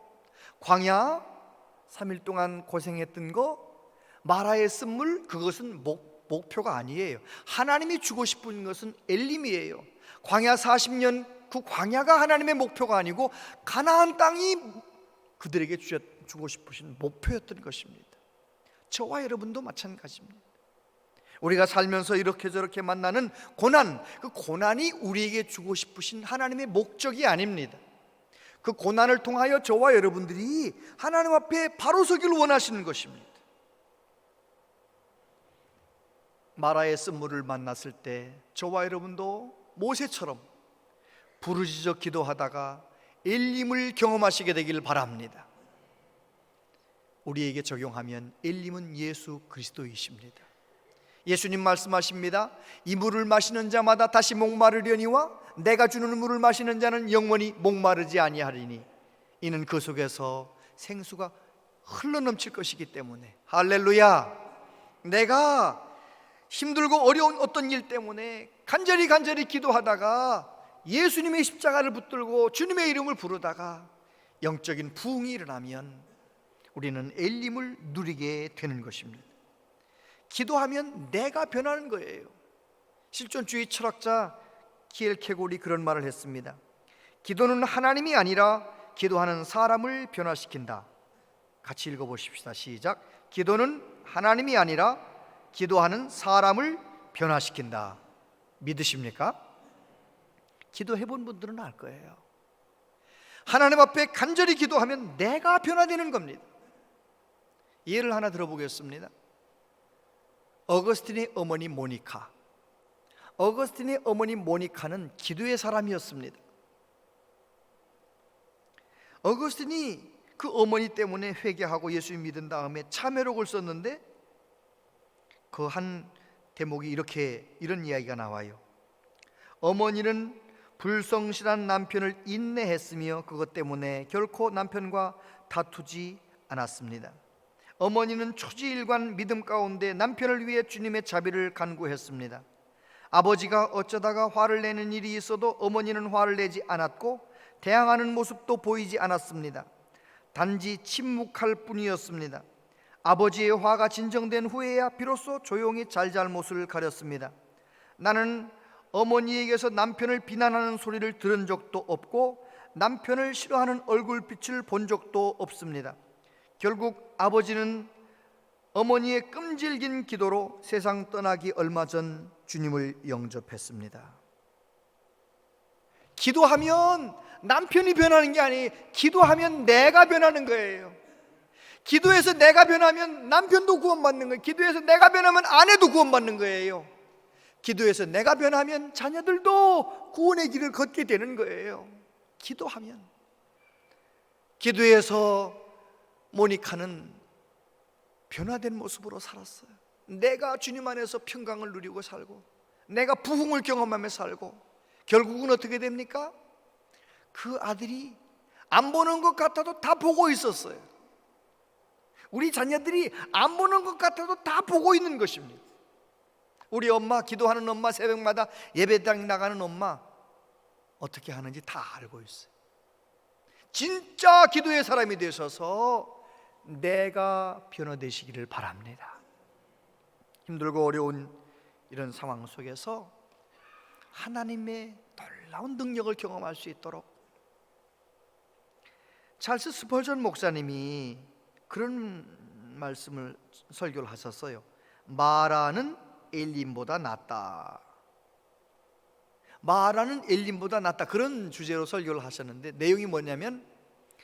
광야 3일 동안 고생했던 거, 마라의 쓴물, 그것은 목표가 아니에요. 하나님이 주고 싶은 것은 엘림이에요. 광야 40년, 그 광야가 하나님의 목표가 아니고 가나안 땅이 그들에게 주고 싶으신 목표였던 것입니다. 저와 여러분도 마찬가지입니다. 우리가 살면서 이렇게 저렇게 만나는 고난, 그 고난이 우리에게 주고 싶으신 하나님의 목적이 아닙니다. 그 고난을 통하여 저와 여러분들이 하나님 앞에 바로 서기를 원하시는 것입니다. 마라의 쓴물을 만났을 때 저와 여러분도 모세처럼 부르짖어 기도하다가 엘림을 경험하시게 되기를 바랍니다. 우리에게 적용하면 엘림은 예수 그리스도이십니다. 예수님 말씀하십니다. 이 물을 마시는 자마다 다시 목마르려니와 내가 주는 물을 마시는 자는 영원히 목마르지 아니하리니 이는 그 속에서 생수가 흘러넘칠 것이기 때문에. 할렐루야. 내가 힘들고 어려운 어떤 일 때문에 간절히 기도하다가 예수님의 십자가를 붙들고 주님의 이름을 부르다가 영적인 부흥이 일어나면 우리는 엘림을 누리게 되는 것입니다. 기도하면 내가 변하는 거예요. 실존주의 철학자 키엘케골이 그런 말을 했습니다. 기도는 하나님이 아니라 기도하는 사람을 변화시킨다. 같이 읽어보십시다. 시작. 기도는 하나님이 아니라 기도하는 사람을 변화시킨다. 믿으십니까? 기도해본 분들은 알 거예요. 하나님 앞에 간절히 기도하면 내가 변화되는 겁니다. 예를 하나 들어보겠습니다. 어거스틴의 어머니 모니카. 어거스틴의 어머니 모니카는 기도의 사람이었습니다. 어거스틴이 그 어머니 때문에 회개하고 예수님 믿은 다음에 참회록을 썼는데 그 한 대목이 이런 이야기가 나와요. 어머니는 불성실한 남편을 인내했으며 그것 때문에 결코 남편과 다투지 않았습니다. 어머니는 초지일관 믿음 가운데 남편을 위해 주님의 자비를 간구했습니다. 아버지가 어쩌다가 화를 내는 일이 있어도 어머니는 화를 내지 않았고 대항하는 모습도 보이지 않았습니다. 단지 침묵할 뿐이었습니다. 아버지의 화가 진정된 후에야 비로소 조용히 잘잘못을 가렸습니다. 나는 어머니에게서 남편을 비난하는 소리를 들은 적도 없고 남편을 싫어하는 얼굴빛을 본 적도 없습니다. 결국 아버지는 어머니의 끔질긴 기도로 세상 떠나기 얼마 전 주님을 영접했습니다. 기도하면 남편이 변하는 게 아니에요. 기도하면 내가 변하는 거예요. 기도해서 내가 변하면 남편도 구원받는 거예요. 기도해서 내가 변하면 아내도 구원받는 거예요. 기도해서 내가 변하면 자녀들도 구원의 길을 걷게 되는 거예요. 기도하면. 기도해서 모니카는 변화된 모습으로 살았어요. 내가 주님 안에서 평강을 누리고 살고 내가 부흥을 경험하며 살고 결국은 어떻게 됩니까? 그 아들이 안 보는 것 같아도 다 보고 있었어요. 우리 자녀들이 안 보는 것 같아도 다 보고 있는 것입니다. 우리 엄마, 기도하는 엄마, 새벽마다 예배당 나가는 엄마 어떻게 하는지 다 알고 있어요. 진짜 기도의 사람이 되셔서 내가 변화되시기를 바랍니다. 힘들고 어려운 이런 상황 속에서 하나님의 놀라운 능력을 경험할 수 있도록 찰스 스펄전 목사님이 그런 말씀을 설교를 하셨어요. 마라는 엘림보다 낫다. 마라는 엘림보다 낫다. 그런 주제로 설교를 하셨는데 내용이 뭐냐면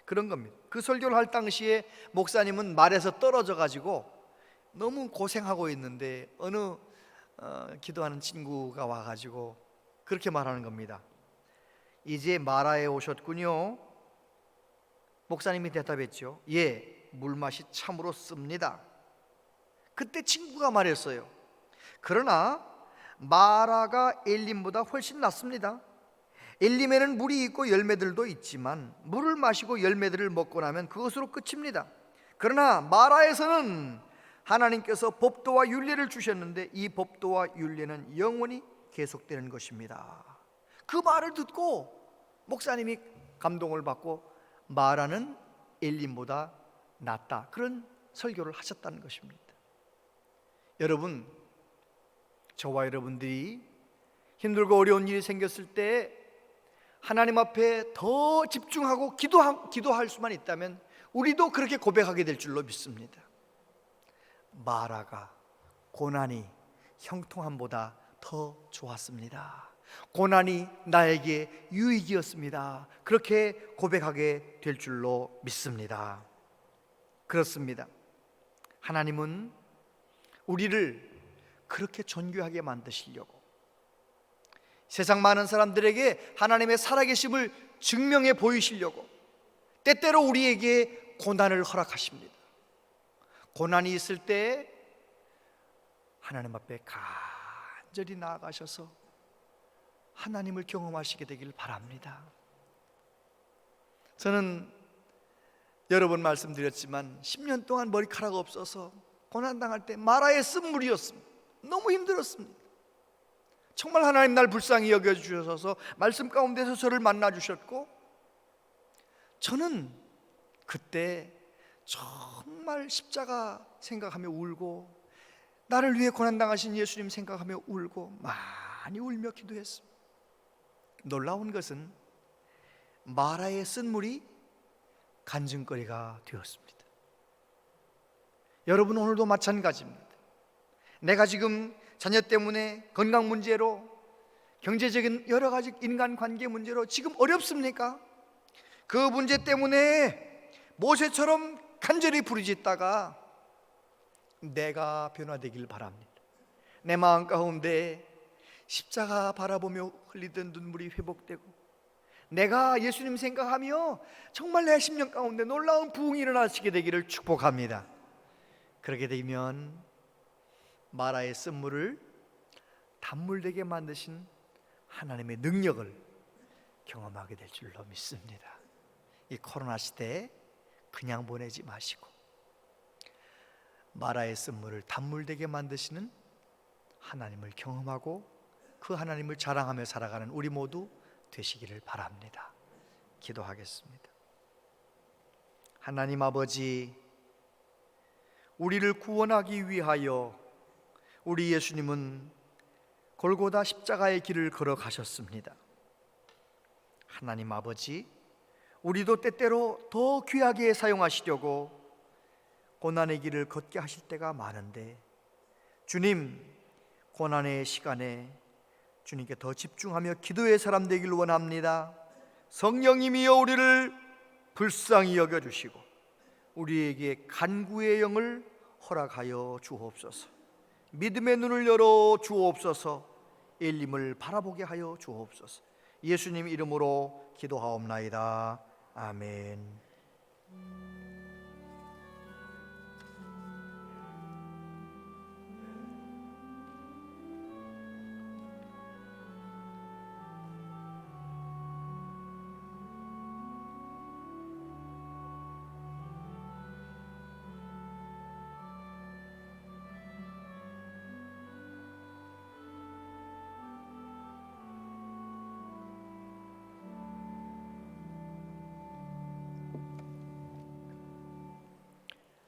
그런 겁니다. 그 설교를 할 당시에 목사님은 말에서 떨어져 가지고 너무 고생하고 있는데 어느 기도하는 친구가 와가지고 그렇게 말하는 겁니다. 이제 마라에 오셨군요. 목사님이 대답했죠. 예, 물맛이 참으로 씁니다. 그때 친구가 말했어요. 그러나 마라가 엘림보다 훨씬 낫습니다. 엘림에는 물이 있고 열매들도 있지만 물을 마시고 열매들을 먹고 나면 그것으로 끝입니다. 그러나 마라에서는 하나님께서 법도와 율례를 주셨는데 이 법도와 율례는 영원히 계속되는 것입니다. 그 말을 듣고 목사님이 감동을 받고 마라는 엘림보다 낫다, 그런 설교를 하셨다는 것입니다. 여러분, 저와 여러분들이 힘들고 어려운 일이 생겼을 때 하나님 앞에 더 집중하고 기도할 수만 있다면 우리도 그렇게 고백하게 될 줄로 믿습니다. 마라가 고난이 형통함보다 더 좋았습니다. 고난이 나에게 유익이었습니다. 그렇게 고백하게 될 줄로 믿습니다. 그렇습니다. 하나님은 우리를 그렇게 존귀하게 만드시려고 세상 많은 사람들에게 하나님의 살아계심을 증명해 보이시려고 때때로 우리에게 고난을 허락하십니다. 고난이 있을 때 하나님 앞에 간절히 나아가셔서 하나님을 경험하시게 되길 바랍니다. 저는 여러 번 말씀드렸지만 10년 동안 머리카락 없어서 고난당할 때 마라의 쓴물이었습니다. 너무 힘들었습니다. 정말 하나님 날 불쌍히 여겨주셔서 말씀 가운데서 저를 만나주셨고, 저는 그때 정말 십자가 생각하며 울고, 나를 위해 고난당하신 예수님 생각하며 울고 많이 울며 기도했습니다. 놀라운 것은 마라의 쓴물이 간증거리가 되었습니다. 여러분, 오늘도 마찬가지입니다. 내가 지금 자녀 때문에 건강 문제로, 경제적인 여러 가지 인간관계 문제로 지금 어렵습니까? 그 문제 때문에 모세처럼 간절히 부르짖다가 내가 변화되길 바랍니다. 내 마음 가운데 십자가 바라보며 흘리던 눈물이 회복되고, 내가 예수님 생각하며 정말 내 심령 가운데 놀라운 부흥이 일어나시게 되기를 축복합니다. 그렇게 되면 마라의 쓴물을 단물되게 만드신 하나님의 능력을 경험하게 될 줄로 믿습니다. 이 코로나 시대에 그냥 보내지 마시고 마라의 쓴물을 단물되게 만드시는 하나님을 경험하고 그 하나님을 자랑하며 살아가는 우리 모두 되시기를 바랍니다. 기도하겠습니다. 하나님 아버지, 우리를 구원하기 위하여 우리 예수님은 골고다 십자가의 길을 걸어가셨습니다. 하나님 아버지, 우리도 때때로 더 귀하게 사용하시려고 고난의 길을 걷게 하실 때가 많은데, 주님, 고난의 시간에 주님께 더 집중하며 기도의 사람 되길 원합니다. 성령님이여 우리를 불쌍히 여겨주시고 우리에게 간구의 영을 허락하여 주옵소서. 믿음의 눈을 열어 주옵소서. 엘림을 바라보게 하여 주옵소서. 예수님 이름으로 기도하옵나이다. 아멘.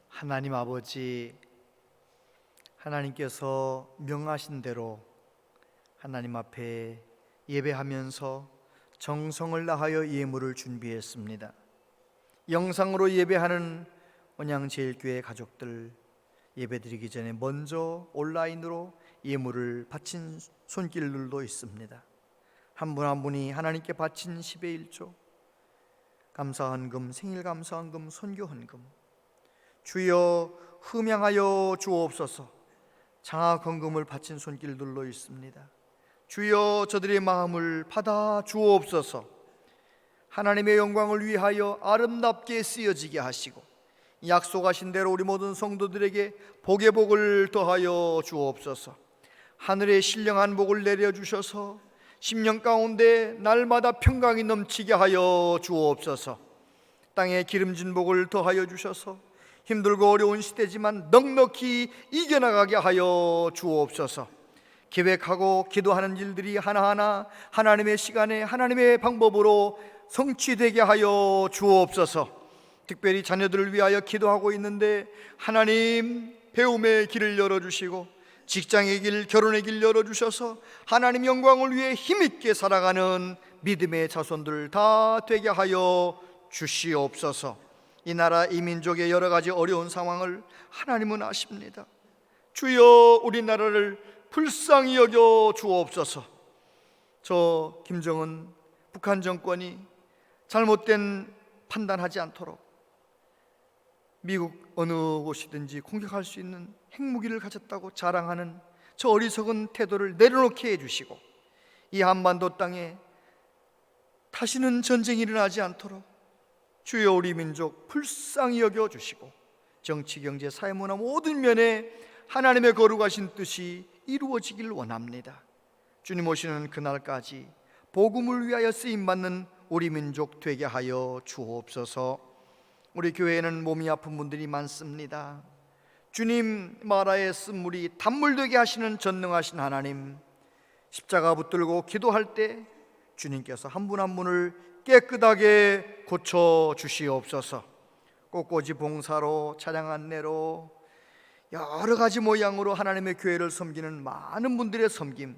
하나님 아버지, 하나님께서 명하신 대로 하나님 앞에 예배하면서 정성을 다하여 예물을 준비했습니다. 영상으로 예배하는 언양제일교회 가족들, 예배드리기 전에 먼저 온라인으로 예물을 바친 손길들도 있습니다. 한 분 한 분이 하나님께 바친 10의 1조, 감사헌금, 생일감사헌금, 선교헌금, 주여 흠양하여 주옵소서. 장학헌금을 바친 손길들로 있습니다. 주여 저들의 마음을 받아 주옵소서. 하나님의 영광을 위하여 아름답게 쓰여지게 하시고 약속하신 대로 우리 모든 성도들에게 복의 복을 더하여 주옵소서. 하늘의 신령한 복을 내려주셔서 심령 가운데 날마다 평강이 넘치게 하여 주옵소서. 땅에 기름진 복을 더하여 주셔서 힘들고 어려운 시대지만 넉넉히 이겨나가게 하여 주옵소서. 계획하고 기도하는 일들이 하나하나 하나님의 시간에 하나님의 방법으로 성취되게 하여 주옵소서. 특별히 자녀들을 위하여 기도하고 있는데 하나님 배움의 길을 열어주시고 직장의 길, 결혼의 길 열어주셔서 하나님 영광을 위해 힘있게 살아가는 믿음의 자손들 다 되게 하여 주시옵소서. 이 나라 이 민족의 여러 가지 어려운 상황을 하나님은 아십니다. 주여 우리나라를 불쌍히 여겨 주옵소서. 저 김정은 북한 정권이 잘못된 판단하지 않도록 미국 어느 곳이든지 공격할 수 있는 핵무기를 가졌다고 자랑하는 저 어리석은 태도를 내려놓게 해주시고 이 한반도 땅에 다시는 전쟁이 일어나지 않도록 주여 우리 민족 불쌍히 여겨주시고 정치, 경제, 사회, 문화 모든 면에 하나님의 거룩하신 뜻이 이루어지길 원합니다. 주님 오시는 그날까지 복음을 위하여 쓰임받는 우리 민족 되게 하여 주옵소서. 우리 교회에는 몸이 아픈 분들이 많습니다. 주님 마라의 쓴물이 단물 되게 하시는 전능하신 하나님, 십자가 붙들고 기도할 때 주님께서 한 분 한 분을 깨끗하게 고쳐 주시옵소서. 꽃꽂이 봉사로, 차량 안내로, 여러 가지 모양으로 하나님의 교회를 섬기는 많은 분들의 섬김,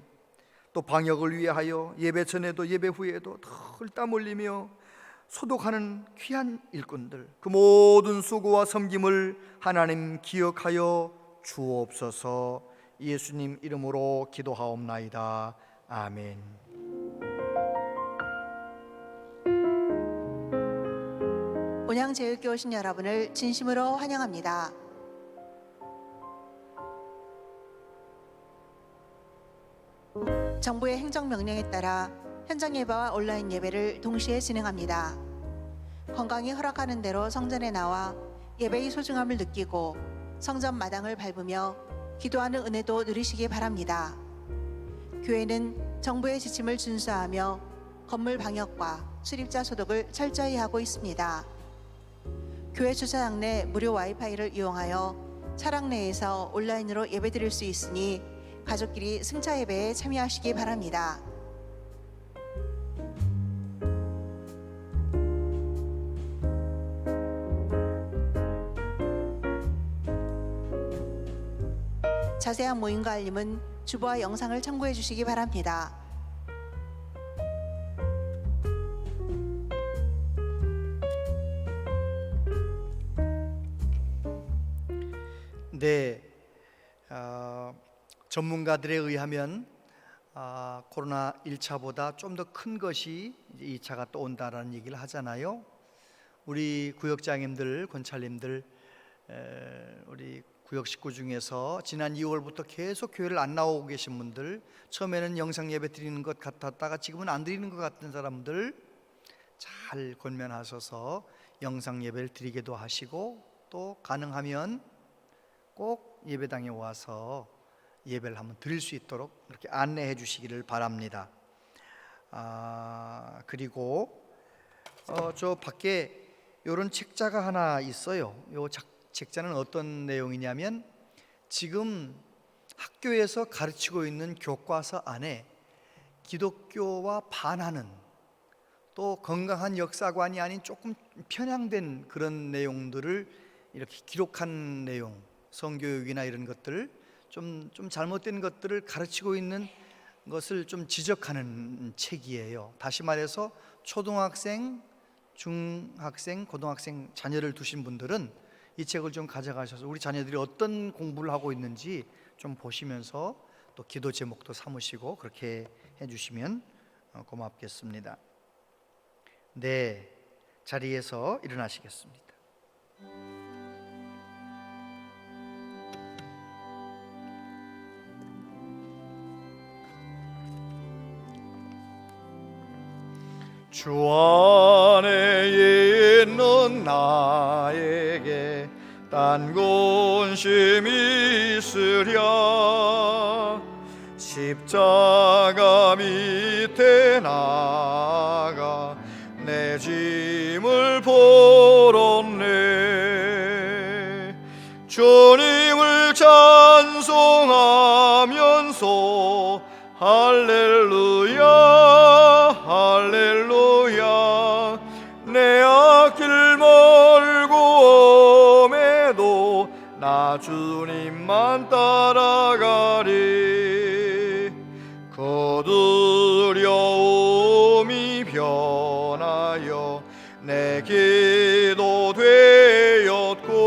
또 방역을 위하여 예배 전에도 예배 후에도 늘 땀 흘리며 소독하는 귀한 일꾼들, 그 모든 수고와 섬김을 하나님 기억하여 주옵소서. 예수님 이름으로 기도하옵나이다. 아멘. 온양제일교회 오신 여러분을 진심으로 환영합니다. 정부의 행정명령에 따라 현장 예배와 온라인 예배를 동시에 진행합니다. 건강이 허락하는 대로 성전에 나와 예배의 소중함을 느끼고 성전 마당을 밟으며 기도하는 은혜도 누리시기 바랍니다. 교회는 정부의 지침을 준수하며 건물 방역과 출입자 소독을 철저히 하고 있습니다. 교회 주차장 내 무료 와이파이를 이용하여 차량 내에서 온라인으로 예배드릴 수 있으니 가족끼리 승차 예배에 참여하시기 바랍니다. 자세한 모임과 알림은 주보와 영상을 참고해 주시기 바랍니다. 네, 전문가들에 의하면 코로나 1차보다 좀 더 큰 것이 2차가 또 온다라는 얘기를 하잖아요. 우리 구역장님들, 권찰님들, 우리 구역 식구 중에서 지난 2월부터 계속 교회를 안 나오고 계신 분들, 처음에는 영상 예배 드리는 것 같았다가 지금은 안 드리는 것 같은 사람들 잘 권면하셔서 영상 예배를 드리기도 하시고, 또 가능하면 꼭 예배당에 와서 예배를 한번 드릴 수 있도록 이렇게 안내해 주시기를 바랍니다. 그리고 저 밖에 이런 책자가 하나 있어요. 요 책자는 어떤 내용이냐면, 지금 학교에서 가르치고 있는 교과서 안에 기독교와 반하는, 또 건강한 역사관이 아닌 조금 편향된 그런 내용들을 이렇게 기록한 내용, 성교육이나 이런 것들, 좀 잘못된 것들을 가르치고 있는 것을 좀 지적하는 책이에요. 다시 말해서 초등학생, 중학생, 고등학생 자녀를 두신 분들은 이 책을 좀 가져가셔서 우리 자녀들이 어떤 공부를 하고 있는지 좀 보시면서 또 기도 제목도 삼으시고 그렇게 해주시면 고맙겠습니다. 네, 자리에서 일어나시겠습니다. 주 안에 있는 나에게 딴 근심이 있으랴. 십자가 밑에 나가 내 짐을 풀었네. 주님을 찬송하면서 할렐루야 할렐루야. 내 앞길 멀고 험해도 나 주님만 따라가리. 그 두려움이 변하여 내 기도 되었고,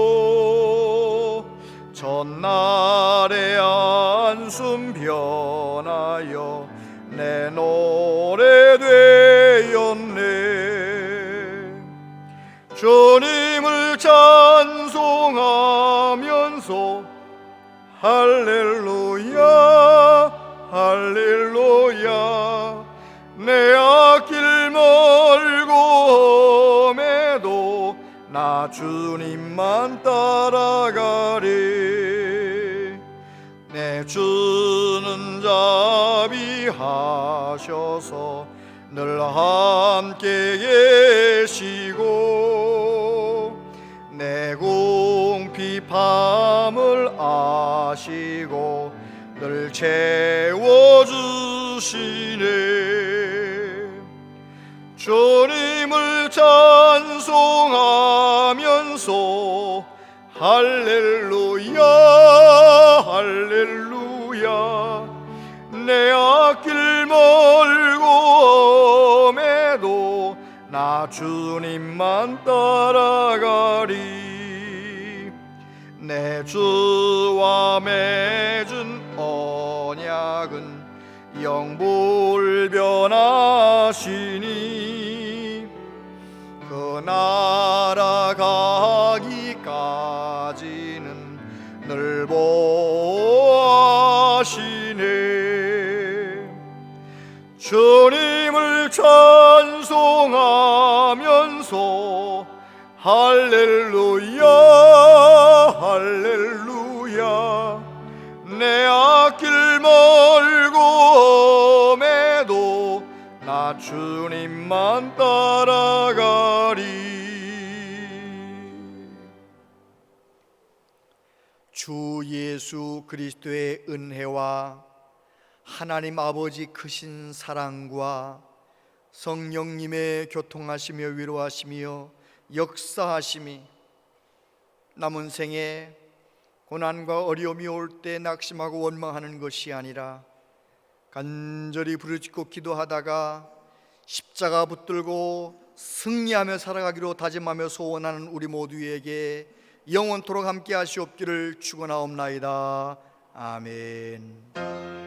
전날의 한숨 변하여 내 노래 되었네. 주님을 찬송하면서 할렐루야 할렐루야. 내 앞길 멀고 험해도 나 주님만 따라가리. 내 주는 자비하셔서 늘 함께 계시고 내 궁핍함을 아시고 늘 채워주시네. 주님을 찬송하면서 할렐루야 할렐루야. 내 앞길 멀고 험해도 나 주님만 따라가리. 내 주와 맺은 언약은 영불변하시니 그 나라 가기까지는 늘 보호하시네. 주님을 찬송하면서 할렐루야 할렐루야. 내 앞길 멀고 험해도 나 주님만 따라가리. 주 예수 그리스도의 은혜와 하나님 아버지 크신 사랑과 성령님의 교통하시며 위로하시며 역사하심이 남은 생에 고난과 어려움이 올 때 낙심하고 원망하는 것이 아니라 간절히 부르짖고 기도하다가 십자가 붙들고 승리하며 살아가기로 다짐하며 소원하는 우리 모두에게 영원토록 함께 하시옵기를 축원하옵나이다. 아멘.